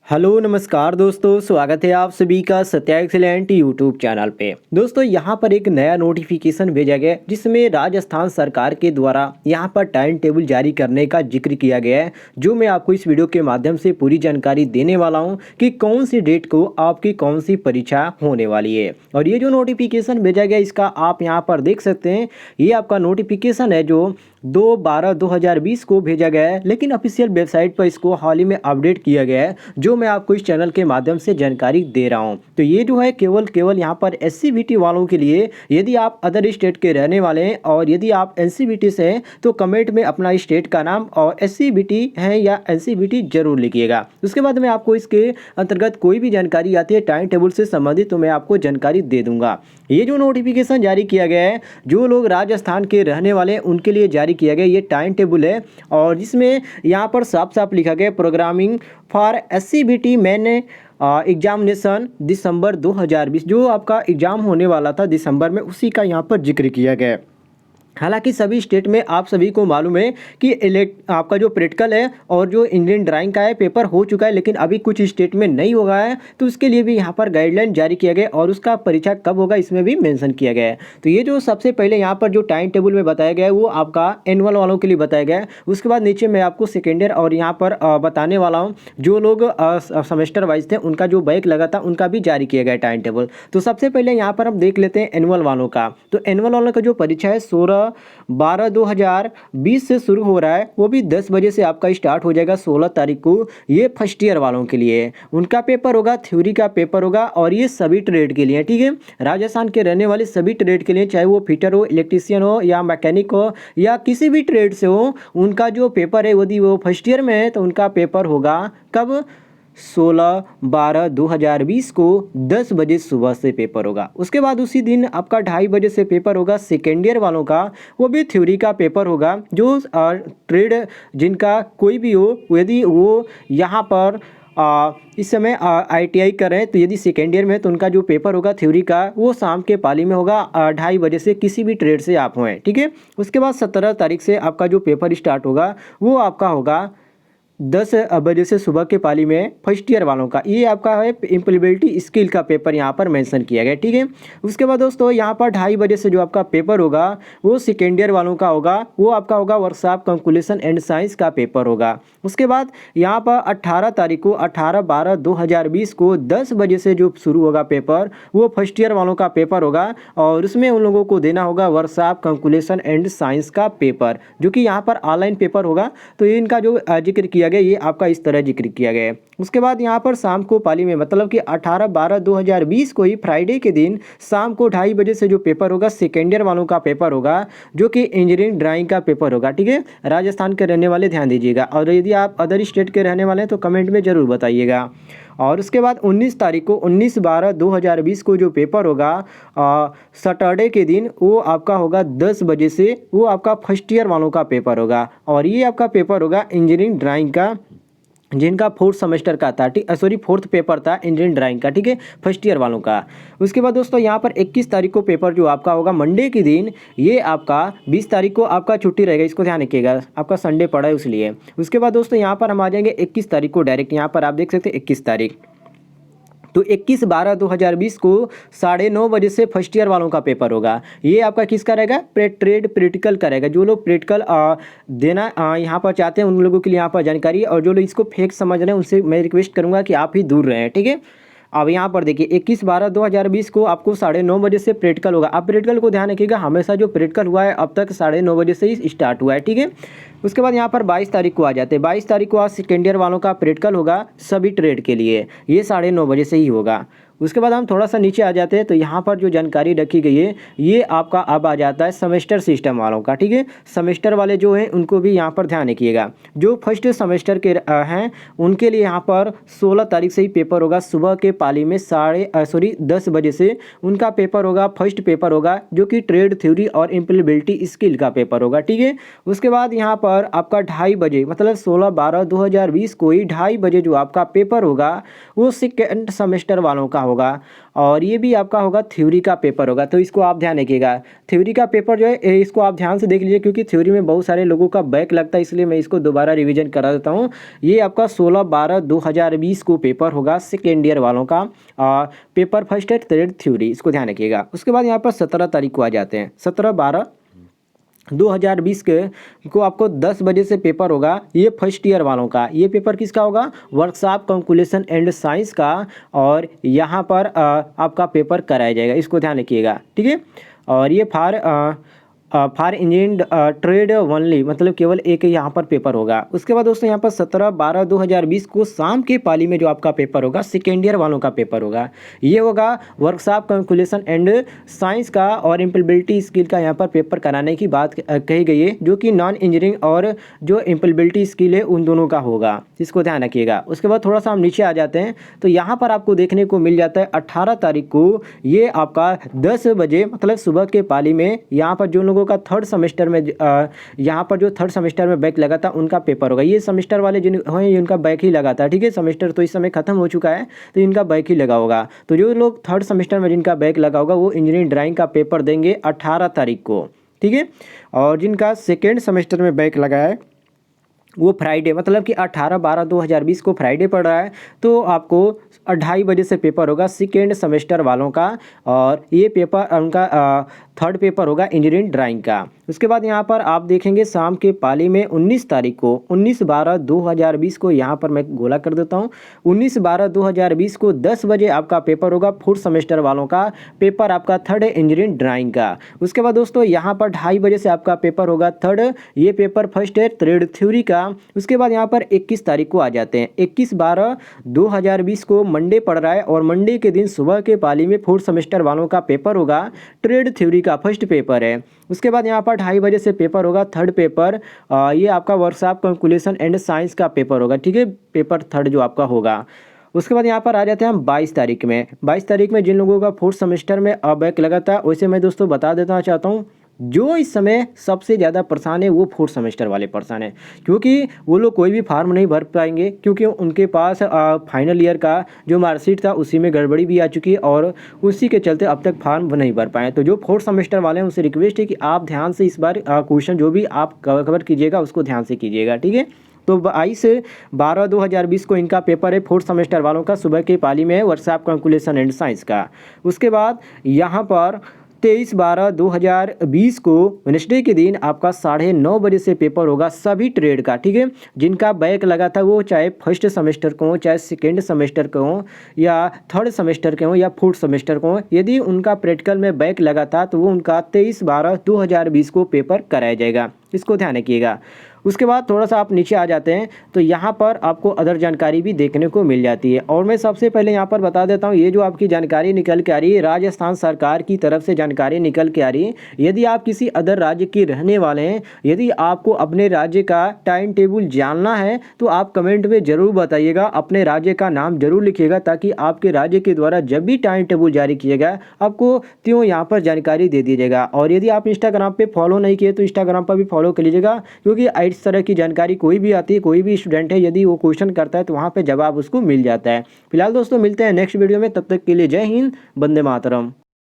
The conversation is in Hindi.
हेलो नमस्कार दोस्तों, स्वागत है आप सभी का सत्या एक्सीलेंट यूट्यूब चैनल पे। दोस्तों यहाँ पर एक नया नोटिफिकेशन भेजा गया है जिसमें राजस्थान सरकार के द्वारा यहाँ पर टाइम टेबल जारी करने का जिक्र किया गया है, जो मैं आपको इस वीडियो के माध्यम से पूरी जानकारी देने वाला हूँ कि कौन सी डेट को आपकी कौन सी परीक्षा होने वाली है। और ये जो नोटिफिकेशन भेजा गया इसका आप यहाँ पर देख सकते हैं, ये आपका नोटिफिकेशन है जो 2/12/2020 को भेजा गया है, लेकिन ऑफिशियल वेबसाइट पर इसको हाल ही में अपडेट किया गया है, जो मैं आपको इस चैनल के माध्यम से जानकारी दे रहा हूं। तो ये जो है केवल यहाँ पर एससीबीटी वालों के लिए। यदि आप अदर स्टेट के रहने वाले हैं और यदि आप एनसीबीटी से हैं तो कमेंट में अपना स्टेट का नाम और एससीबीटी है या एनसीबीटी जरूर लिखिएगा। उसके बाद मैं आपको इसके अंतर्गत कोई भी जानकारी आती है टाइम टेबल से संबंधित तो मैं आपको जानकारी दे दूंगा। ये जो नोटिफिकेशन जारी किया गया है, जो लोग राजस्थान के रहने वाले हैं उनके लिए जारी किया गया ये टाइम टेबल है, और जिसमें यहाँ पर साफ साफ लिखा गया प्रोग्रामिंग फॉर एससीबीटी मैंने एग्जामिनेशन दिसंबर 2020, जो आपका एग्जाम होने वाला था दिसंबर में, उसी का यहाँ पर जिक्र किया गया है। हालांकि सभी स्टेट में आप सभी को मालूम है कि आपका जो प्रैक्टिकल है और जो इंडियन ड्राइंग का है पेपर हो चुका है, लेकिन अभी कुछ स्टेट में नहीं होगा है, तो उसके लिए भी यहाँ पर गाइडलाइन जारी किया गया और उसका परीक्षा कब होगा इसमें भी मेंशन किया गया है। तो ये जो सबसे पहले यहाँ पर जो टाइम टेबल में बताया गया है वो आपका एनुअल वालों के लिए बताया गया है। उसके बाद नीचे मैं आपको सेकेंड ईयर और यहाँ पर बताने वाला हूँ जो लोग सेमेस्टर वाइज थे उनका जो बैक लगा था उनका भी जारी किया गया टाइम टेबल। तो सबसे पहले यहाँ पर हम देख लेते हैं एनुअल वालों का। तो एनुअल वालों का जो परीक्षा है 16/12/2020 से शुरू हो रहा है, वो भी 10 बजे से आपका स्टार्ट हो जाएगा 16 तारीख को। ये फर्स्ट ईयर वालों के लिए उनका पेपर होगा, थ्योरी का पेपर होगा, और ये सभी ट्रेड के लिए, ठीक है। राजस्थान के रहने वाले सभी ट्रेड के लिए, चाहे वो फिटर हो, इलेक्ट्रीशियन हो या मैकेनिक हो या किसी भी ट्रेड से हो, उनका जो पेपर है यदि वो फर्स्ट ईयर में है तो उनका पेपर होगा कब, 16/12/2020 को 10 बजे सुबह से पेपर होगा। उसके बाद उसी दिन आपका 2:30 बजे से पेपर होगा सेकेंड ईयर वालों का, वो भी थ्योरी का पेपर होगा। जो ट्रेड जिनका कोई भी हो, यदि वो यहाँ पर इस समय आईटीआई कर रहे हैं तो यदि सेकेंड ईयर में तो उनका जो पेपर होगा थ्योरी का वो शाम के पाली में होगा 2:30 बजे से, किसी भी ट्रेड से आप हों, ठीक है। उसके बाद 17 तारीख से आपका जो पेपर स्टार्ट होगा वो आपका होगा 10 बजे से सुबह के पाली में फर्स्ट ईयर वालों का। ये आपका है इम्प्लीमेबिलिटी स्किल का पेपर यहाँ पर मेंशन किया गया, ठीक है। उसके बाद दोस्तों यहाँ पर 2:30 बजे से जो आपका पेपर होगा वो सेकेंड ईयर वालों का होगा, वो आपका होगा वर्कशॉप कैलकुलेशन एंड साइंस का पेपर होगा। उसके बाद यहाँ पर 18 तारीख को 18/12/2020 को 10 बजे से जो शुरू होगा पेपर वो फर्स्ट ईयर वालों का पेपर होगा, और उसमें उन लोगों को देना होगा वर्कशॉप कैलकुलेशन एंड साइंस का पेपर, जो कि यहाँ पर ऑनलाइन पेपर होगा। तो इनका जो जिक्र किया गया ये आपका इस तरह जिक्र किया गया है। उसके बाद यहाँ पर शाम को पाली में, मतलब कि 18/12/2020 को ही फ्राइडे के दिन शाम को 2:30 बजे से जो पेपर होगा सेकेंड ईयर वालों का पेपर होगा, जो कि इंजीनियरिंग ड्राइंग का पेपर होगा, ठीक है। राजस्थान के रहने वाले ध्यान दीजिएगा, और यदि आप अदर स्टेट के रहने वाले हैं तो कमेंट में ज़रूर बताइएगा। और उसके बाद 19 तारीख को 19/12/2020 को जो पेपर होगा सैटरडे के दिन, वो आपका होगा 10 बजे से, वो आपका फर्स्ट ईयर वालों का पेपर होगा, और ये आपका पेपर होगा इंजीनियरिंग ड्राइंग का, जिनका फोर्थ सेमेस्टर का था, ठीक, सॉरी फोर्थ पेपर था इंजीनियरिंग ड्राइंग का, ठीक है, फर्स्ट ईयर वालों का। उसके बाद दोस्तों यहाँ पर 21 तारीख को पेपर जो आपका होगा मंडे के दिन, ये आपका 20 तारीख को आपका छुट्टी रहेगा, इसको ध्यान रखिएगा, आपका संडे पड़ा है इसलिए। उसके बाद दोस्तों यहाँ पर हम आ जाएंगे 21 तारीख को डायरेक्ट, यहाँ पर आप देख सकते हैं 21 तारीख। तो 21/12/2020 को 9:30 बजे से फर्स्ट ईयर वालों का पेपर होगा। ये आपका किसका रहेगा, ट्रेड प्रैक्टिकल का रहेगा। जो लोग प्रैक्टिकल देना यहाँ पर चाहते हैं उन लोगों के लिए यहाँ पर जानकारी है, और जो लोग इसको फेक समझ रहे हैं उनसे मैं रिक्वेस्ट करूँगा कि आप ही दूर रहें, ठीक है। अब यहाँ पर देखिए 21/12/2020 को आपको 9:30 बजे से प्रैक्टिकल होगा। आप प्रैक्टिकल को ध्यान रखिएगा, हमेशा जो प्रैक्टिकल हुआ है अब तक 9:30 बजे से ही स्टार्ट हुआ है, ठीक है। उसके बाद यहाँ पर 22 तारीख को आ जाते हैं। 22 तारीख को आज सेकेंड ईयर वालों का प्रैक्टिकल होगा सभी ट्रेड के लिए, ये 9:30 बजे से ही होगा। उसके बाद हम थोड़ा सा नीचे आ जाते हैं, तो यहाँ पर जो जानकारी रखी गई है ये आपका अब आ जाता है सेमेस्टर सिस्टम वालों का, ठीक है। सेमेस्टर वाले जो हैं उनको भी यहाँ पर ध्यान रखिएगा। जो फर्स्ट सेमेस्टर के हैं उनके लिए यहाँ पर 16 तारीख से ही पेपर होगा, सुबह के पाली में 10 बजे से उनका पेपर होगा, फर्स्ट पेपर होगा, जो कि ट्रेड थ्योरी और इम्प्लीमेबिलिटी स्किल का पेपर होगा, ठीक है। उसके बाद यहाँ पर आपका 2:30 बजे, मतलब 16/12/2020 को ही 2:30 बजे जो आपका पेपर होगा वो सेकेंड सेमेस्टर वालों का होगा और ये भी आपका होगा थ्योरी का पेपर होगा। तो इसको आप ध्यान रखिएगा, थ्योरी का पेपर जो है इसको आप ध्यान से देख लीजिए, क्योंकि थ्योरी में बहुत सारे लोगों का बैक लगता है, इसलिए मैं इसको दोबारा रिवीजन करा देता हूँ। ये आपका 16/12/2020 को पेपर होगा सेकेंड ईयर वालों का, पेपर फर्स्ट है ट्रेड थ्योरी, इसको ध्यान रखिएगा। उसके बाद यहाँ पर 17 तारीख को आ जाते हैं, 17/12/2020 के को आपको 10 बजे से पेपर होगा, ये फर्स्ट ईयर वालों का। ये पेपर किसका होगा? वर्कशॉप कैलकुलेशन एंड साइंस का, और यहाँ पर आपका पेपर कराया जाएगा, इसको ध्यान रखिएगा, ठीक है। और ये फॉर इंजीनियरिंग ट्रेड ओनली, मतलब केवल एक यहाँ पर पेपर होगा। उसके बाद दोस्तों यहाँ पर 17/12/2020 को शाम के पाली में जो आपका पेपर होगा सेकेंड ईयर वालों का पेपर होगा, ये होगा वर्कशॉप कैलकुलेशन एंड साइंस का और इम्प्लीबिलिटी स्किल का यहाँ पर पेपर कराने की बात कही गई है, जो कि नॉन इंजीनियरिंग और जो इम्प्लीबिलिटी स्किल है उन दोनों का होगा, इसको ध्यान रखिएगा। उसके बाद थोड़ा सा हम नीचे आ जाते हैं, तो यहाँ पर आपको देखने को मिल जाता है 18 तारीख को ये आपका 10 बजे मतलब सुबह के पाली में यहाँ पर जो लोगों का थर्ड सेमेस्टर में यहाँ पर जो थर्ड सेमेस्टर में बैक लगा था उनका पेपर होगा। ये सेमेस्टर वाले जिन हैं इनका बैक ही लगा था, ठीक है। सेमेस्टर तो इस समय खत्म हो चुका है, तो इनका बैक ही लगा होगा। तो जो लोग थर्ड सेमेस्टर में जिनका बैक लगा होगा वो इंजीनियरिंग ड्राइंग का पेपर देंगे 18 तारीख को, ठीक है। और जिनका सेकेंड सेमेस्टर में बैक लगा है वो फ्राइडे, मतलब कि 18/12/2020 को फ्राइडे पड़ रहा है, तो आपको 2:30 बजे से पेपर होगा सेकेंड सेमेस्टर वालों का, और ये पेपर उनका थर्ड पेपर होगा इंजीनियरिंग ड्राइंग का। उसके बाद यहाँ पर आप देखेंगे शाम के पाली में 19 तारीख को 19/12/2020 को यहाँ पर मैं गोला कर देता हूँ, 19/12/2020 को 10 बजे आपका पेपर होगा फोर्थ सेमेस्टर वालों का, पेपर आपका थर्ड है इंजीनियरिंग ड्राइंग का। उसके बाद दोस्तों यहाँ पर 2:30 बजे से आपका पेपर होगा थर्ड, ये पेपर फर्स्ट है ट्रेड थ्योरी का। उसके बाद यहाँ पर 21 तारीख को आ जाते हैं, 21/12/2020 को मंडे पड़ रहा है, और मंडे के दिन सुबह के पाली में फोर्थ सेमेस्टर वालों का पेपर होगा ट्रेड थ्योरी का फर्स्ट पेपर है। उसके बाद यहाँ पर 2:30 बजे से पेपर होगा थर्ड पेपर, ये आपका वर्कशॉप कैलकुलेशन एंड साइंस का पेपर होगा, ठीक है, पेपर थर्ड जो आपका होगा। उसके बाद यहाँ पर आ जाते हैं हम 22 तारीख में। 22 तारीख में जिन लोगों का फोर्थ सेमेस्टर में बैक लगा था, वैसे मैं दोस्तों बता देना चाहता हूँ, जो इस समय सबसे ज़्यादा परेशान है वो फोर्थ सेमेस्टर वाले परेशान है, क्योंकि वो लोग कोई भी फार्म नहीं भर पाएंगे, क्योंकि उनके पास फाइनल ईयर का जो मार्कशीट था उसी में गड़बड़ी भी आ चुकी है, और उसी के चलते अब तक फार्म नहीं भर पाए। तो जो फोर्थ सेमेस्टर वाले हैं उनसे रिक्वेस्ट है कि आप ध्यान से इस बार क्वेश्चन जो भी आप कवर कीजिएगा उसको ध्यान से कीजिएगा, ठीक है। तो 22/12/2020 को इनका पेपर है फोर्थ सेमेस्टर वालों का, सुबह के पाली में है वर्कशॉप कैलकुलेशन एंड साइंस का। उसके बाद यहाँ पर 23/12/2020 को वेडनेसडे के दिन आपका 9:30 बजे से पेपर होगा सभी ट्रेड का, ठीक है। जिनका बैक लगा था वो चाहे फर्स्ट सेमेस्टर को हो, चाहे सेकेंड सेमेस्टर को हो, या थर्ड सेमेस्टर के हो, या फोर्थ सेमेस्टर को हो, यदि उनका प्रैक्टिकल में बैक लगा था तो वो उनका 23/12/2020 को पेपर कराया जाएगा, इसको ध्यान रखिएगा। उसके बाद थोड़ा सा आप नीचे आ जाते हैं, तो यहाँ पर आपको अदर जानकारी भी देखने को मिल जाती है, और मैं सबसे पहले यहाँ पर बता देता हूँ, ये जो आपकी जानकारी निकल के आ रही है राजस्थान सरकार की तरफ से जानकारी निकल के आ रही है। यदि आप किसी अदर राज्य के रहने वाले हैं, यदि आपको अपने राज्य का टाइम टेबल जानना है तो आप कमेंट में ज़रूर बताइएगा, अपने राज्य का नाम जरूर लिखिएगा, ताकि आपके राज्य के द्वारा जब भी टाइम टेबल जारी किएगा आपको त्यों यहाँ पर जानकारी दे दीजिएगा। और यदि आप इंस्टाग्राम पर फॉलो नहीं किए तो इंस्टाग्राम पर भी फॉलो कर लीजिएगा, क्योंकि इस तरह की जानकारी कोई भी आती है, कोई भी स्टूडेंट है यदि वो क्वेश्चन करता है तो वहाँ पे जवाब उसको मिल जाता है। फिलहाल दोस्तों मिलते हैं नेक्स्ट वीडियो में, तब तक के लिए जय हिंद, वंदे मातरम।